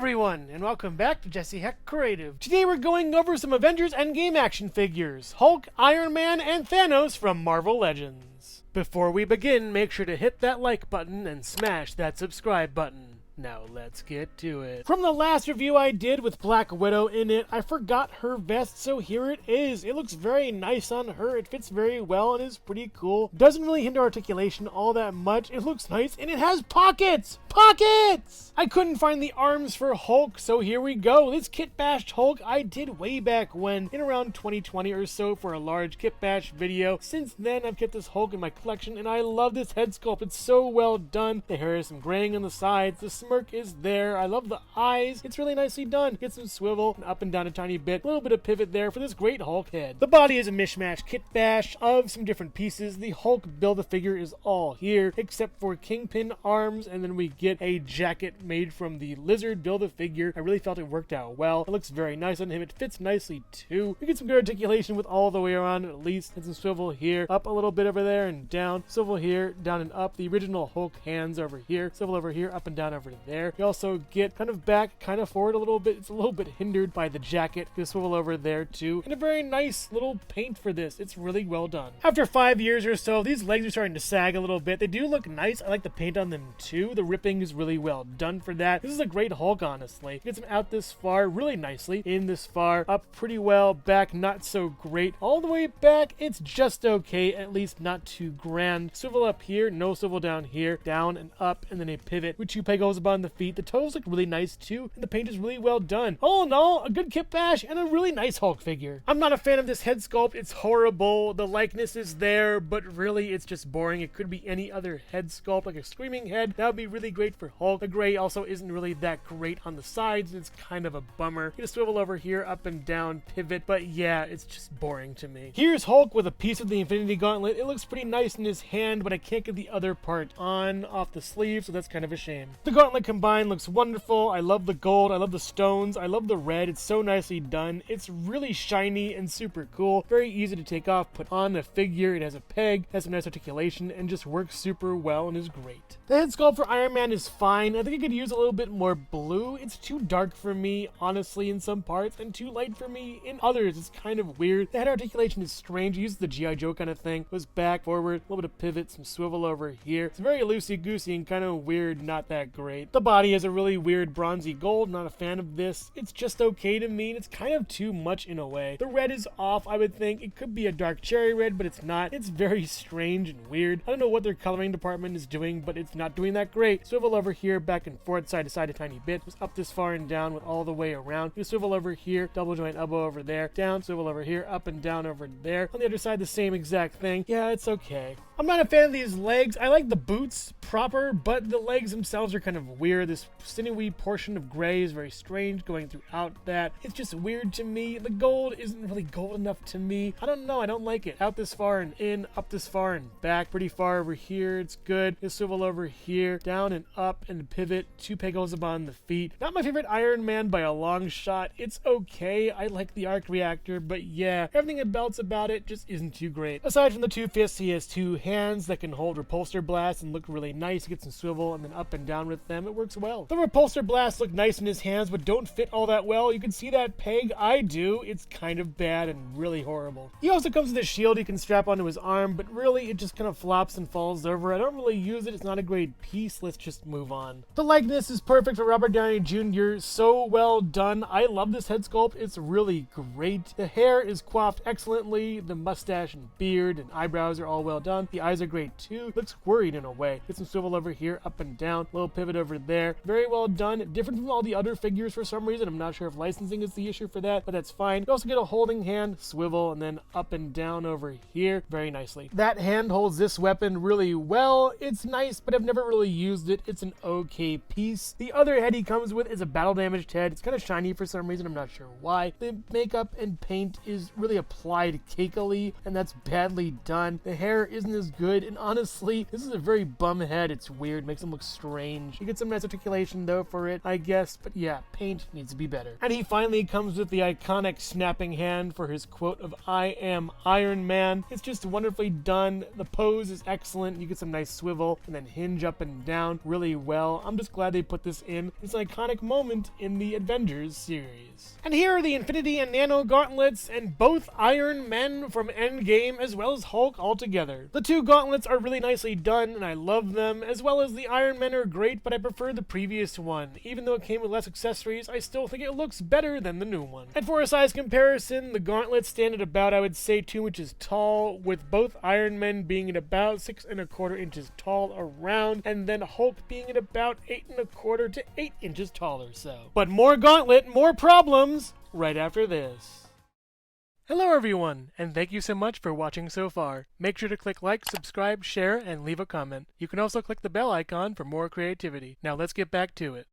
everyone, and welcome back to Jesse Hecht Creative. Today we're going over some Avengers Endgame action figures, Hulk, Iron Man, and Thanos from Marvel Legends. Before we begin, make sure to hit that like button and smash that subscribe button. Now let's get to it. From the last review I did with Black Widow in it, I forgot her vest, so here it is. It looks very nice on her. It fits very well and is pretty cool. Doesn't really hinder articulation all that much. It looks nice and it has pockets! Pockets! I couldn't find the arms for Hulk, so here we go. This kit bashed Hulk I did way back when, in around 2020 or so, for a large kit bash video. Since then, I've kept this Hulk in my collection and I love this head sculpt. It's so well done. The hair has some graying on the sides. The smirk is there. I love the eyes. It's really nicely done. Get some swivel and up and down a tiny bit. A little bit of pivot there for this great Hulk head. The body is a mishmash kit bash of some different pieces. The Hulk Build-A-Figure is all here, except for Kingpin arms, and then we get a jacket made from the Lizard Build-A-Figure. I really felt it worked out well. It looks very nice on him. It fits nicely too. We get some good articulation with all the way around at least, and some swivel here, up a little bit over there and down, swivel here, down and up. The original Hulk hands over here, swivel over here, up and down over there. You also get kind of back, kind of forward a little bit. It's a little bit hindered by the jacket. You swivel over there too, and a very nice little paint for this. It's really well done. After 5 years or so, these legs are starting to sag a little bit. They do look nice. I like the paint on them too. The ripping is really well done for that. This is a great Hulk, honestly. Gets him out this far really nicely, in this far, up pretty well, back not so great. All the way back, it's just okay, at least not too grand. Swivel up here, no swivel down here, down and up, and then a pivot with 2 pegos upon the feet. The toes look really nice too, and the paint is really well done. All in all, a good kit bash and a really nice Hulk figure. I'm not a fan of this head sculpt. It's horrible. The likeness is there, but really it's just boring. It could be any other head sculpt, like a screaming head. That would be really great for Hulk. The gray also isn't really that great on the sides. It's kind of a bummer. You just swivel over here, up and down, pivot, but yeah, it's just boring to me. Here's Hulk with a piece of the Infinity Gauntlet. It looks pretty nice in his hand, but I can't get the other part on off the sleeve, so that's kind of a shame. The gauntlet combined looks wonderful. I love the gold. I love the stones. I love the red. It's so nicely done. It's really shiny and super cool. Very easy to take off, put on a figure. It has a peg, has some nice articulation, and just works super well and is great. The head sculpt for Iron Man is fine. I think I could use a little bit more blue. It's too dark for me, honestly, in some parts, and too light for me in others. It's kind of weird. The head articulation is strange. It uses the G.I. Joe kind of thing. Goes back, forward, a little bit of pivot, some swivel over here. It's very loosey-goosey and kind of weird, not that great. The body has a really weird bronzy gold. Not a fan of this. It's just okay to me, and it's kind of too much in a way. The red is off, I would think. It could be a dark cherry red, but it's not. It's very strange and weird. I don't know what their coloring department is doing, but it's not doing that great. Swivel over here, back and forth, side to side a tiny bit. Just up this far and down with all the way around. You swivel over here, double joint elbow over there, down, swivel over here, up and down over there. On the other side, the same exact thing. Yeah, it's okay. I'm not a fan of these legs. I like the boots proper, but the legs themselves are kind of weird. This sinewy portion of gray is very strange going throughout that. It's just weird to me. The gold isn't really gold enough to me. I don't know. I don't like it. Out this far and in, up this far and back. Pretty far over here. It's good. Just swivel over here, down and up and pivot. 2 pegos upon the feet. Not my favorite Iron Man by a long shot. It's okay. I like the arc reactor, but yeah, everything about it just isn't too great. Aside from the 2 fists, he has 2 hands that can hold repulsor blasts and look really nice. Get some swivel and then up and down with them. It works well. The repulsor blasts look nice in his hands, but don't fit all that well. You can see that peg. I do. It's kind of bad and really horrible. He also comes with a shield he can strap onto his arm, but really it just kind of flops and falls over. I don't really use it. It's not a great piece. Let's just move on. The likeness is perfect for Robert Downey Jr. So well done. I love this head sculpt. It's really great. The hair is coiffed excellently. The mustache and beard and eyebrows are all well done. The eyes are great too. Looks worried in a way. Get some swivel over here, up and down, little pivot over there. Very well done. Different from all the other figures for some reason. I'm not sure if licensing is the issue for that, but that's fine. You also get a holding hand, swivel, and then up and down over here very nicely. That hand holds this weapon really well. It's nice, but I've never really used it. It's an okay piece. The other head he comes with is a battle damaged head. It's kind of shiny for some reason. I'm not sure why. The makeup and paint is really applied cakily, and that's badly done. The hair isn't as good, and honestly, this is a very bum head. It's weird. Makes him look strange. You get get some nice articulation though for it, I guess, but yeah, paint needs to be better. And he finally comes with the iconic snapping hand for his quote of "I am Iron Man." It's just wonderfully done. The pose is excellent. You get some nice swivel and then hinge up and down really well. I'm just glad they put this in. It's an iconic moment in the Avengers series. And here are the Infinity and Nano gauntlets, and both Iron Men from Endgame as well as Hulk all together. The two gauntlets are really nicely done and I love them, as well as the Iron Men are great, but I prefer the previous one. Even though it came with less accessories, I still think it looks better than the new one. And for a size comparison, the gauntlets stand at about, I would say, 2 inches tall, with both Iron Men being at about 6¼ inches tall around, and then Hulk being at about 8¼ to 8 inches tall or so. But more gauntlet, more problems, right after this. Hello everyone, and thank you so much for watching so far. Make sure to click like, subscribe, share, and leave a comment. You can also click the bell icon for more creativity. Now let's get back to it.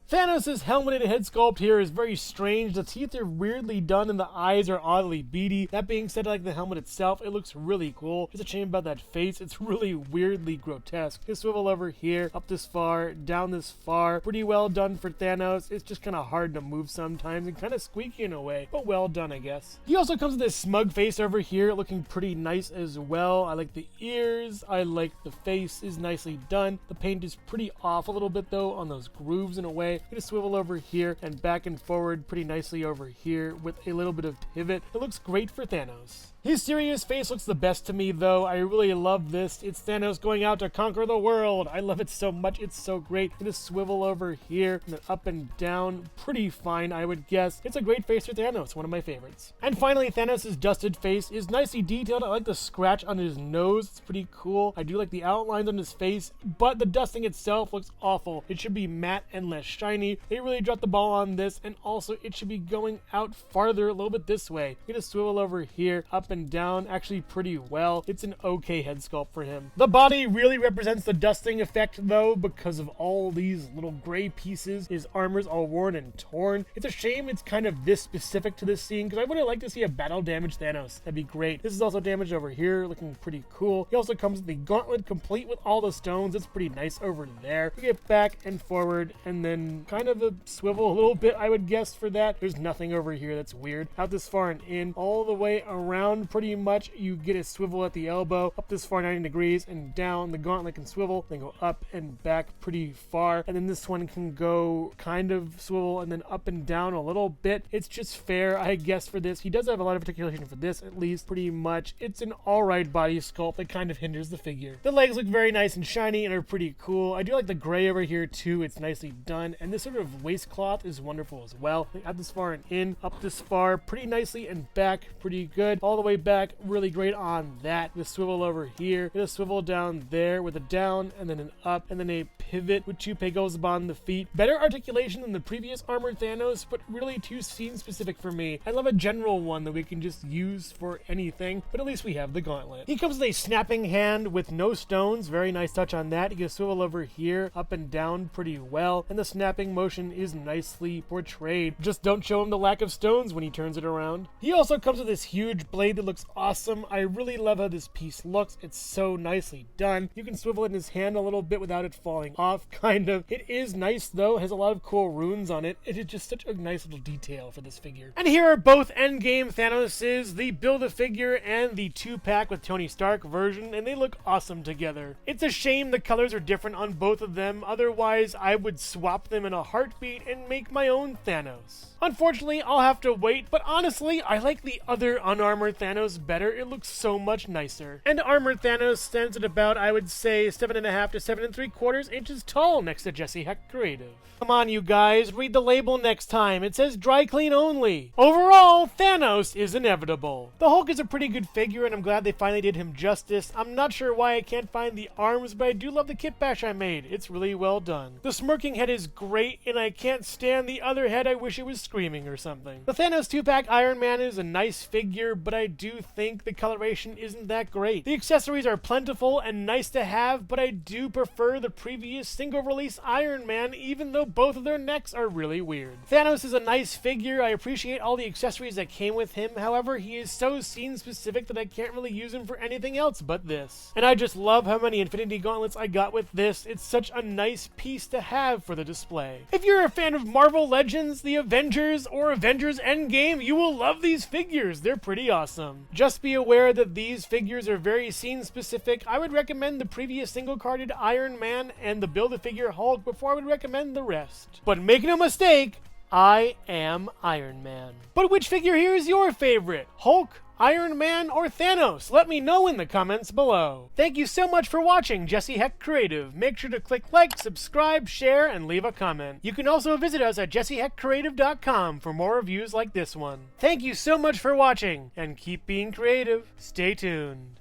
Thanos' helmeted head sculpt here is very strange. The teeth are weirdly done and the eyes are oddly beady. That being said, I like the helmet itself. It looks really cool. It's a shame about that face. It's really weirdly grotesque. Just swivel over here, up this far, down this far. Pretty well done for Thanos. It's just kind of hard to move sometimes and kind of squeaky in a way, but well done, I guess. He also comes with this smug face over here, looking pretty nice as well. I like the ears. I like the face is nicely done. The paint is pretty off a little bit though on those grooves in a way. I'm gonna swivel over here and back and forward pretty nicely over here with a little bit of pivot. It looks great for Thanos. His serious face looks the best to me though. I really love this. It's Thanos going out to conquer the world. I love it so much. It's so great. I'm gonna swivel over here and then up and down. Pretty fine, I would guess. It's a great face for Thanos, one of my favorites. And finally, Thanos' dusted face is nicely detailed. I like the scratch on his nose. It's pretty cool. I do like the outlines on his face, but the dusting itself looks awful. It should be matte and less shiny. They really dropped the ball on this, and also it should be going out farther a little bit this way. I'm gonna swivel over here, up and down, actually pretty well. It's an okay head sculpt for him. The body really represents the dusting effect though, because of all these little gray pieces. His armor's all worn and torn. It's a shame it's kind of this specific to this scene, because I would have liked to see a battle damaged Thanos. That'd be great. This is also damaged over here, looking pretty cool. He also comes with the gauntlet complete with all the stones. It's pretty nice over there. We get back and forward, and then kind of a swivel a little bit, I would guess, for that. There's nothing over here that's weird. Out this far and in, all the way around pretty much, you get a swivel at the elbow, up this far 90 degrees, and down. The gauntlet can swivel, then go up and back pretty far, and then this one can go kind of swivel and then up and down a little bit. It's just fair, I guess, for this. He does have a lot of articulation for this, at least, pretty much. It's an alright body sculpt that kind of hinders the figure. The legs look very nice and shiny and are pretty cool. I do like the gray over here too. It's nicely done, and this sort of waistcloth is wonderful as well. Out this far and in, up this far pretty nicely, and back pretty good. All the way back, really great on that. The swivel over here, a swivel down there with a down and then an up and then a pivot with 2 pegos upon the feet. Better articulation than the previous armored Thanos, but really too scene specific for me. I love a general one that we can just use for anything, but at least we have the gauntlet. He comes with a snapping hand with no stones. Very nice touch on that. You can swivel over here, up and down pretty well, and the snapping motion is nicely portrayed. Just don't show him the lack of stones when he turns it around. He also comes with this huge blade that looks awesome. I really love how this piece looks. It's so nicely done. You can swivel it in his hand a little bit without it falling off, kind of. It is nice though, has a lot of cool runes on it. It is just such a nice little detail for this figure. And here are both Endgame Thanoses, the Build-A-Figure and the 2-pack with Tony Stark version, and they look awesome together. It's a shame the colors are different on both of them, otherwise I would swap them in a heartbeat and make my own Thanos. Unfortunately, I'll have to wait, but honestly, I like the other unarmored Thanos better. It looks so much nicer. And armored Thanos stands at about, I would say, 7½ to 7¾ inches tall next to Jesse Hecht Creative. Come on, you guys, read the label next time. It says dry clean only. Overall, Thanos is inevitable. The Hulk is a pretty good figure, and I'm glad they finally did him justice. I'm not sure why I can't find the arms, but I do love the kit bash I made. It's really well done. The smirking head is great, and I can't stand the other head. I wish it was screaming or something. The Thanos 2-pack Iron Man is a nice figure, but I do think the coloration isn't that great. The accessories are plentiful and nice to have, but I do prefer the previous single-release Iron Man, even though both of their necks are really weird. Thanos is a nice figure. I appreciate all the accessories that came with him. However, he is so scene-specific that I can't really use him for anything else but this. And I just love how many Infinity Gauntlets I got with this. It's such a nice piece to have for the display. If you're a fan of Marvel Legends, the Avengers, or Avengers Endgame, you will love these figures. They're pretty awesome. Just be aware that these figures are very scene-specific. I would recommend the previous single-carded Iron Man and the Build-A-Figure Hulk before I would recommend the rest. But make no mistake, I am Iron Man. But which figure here is your favorite? Hulk, Iron Man, or Thanos? Let me know in the comments below. Thank you so much for watching Jesse Hecht Creative. Make sure to click like, subscribe, share, and leave a comment. You can also visit us at jessehechtcreative.com for more reviews like this one. Thank you so much for watching, and keep being creative. Stay tuned.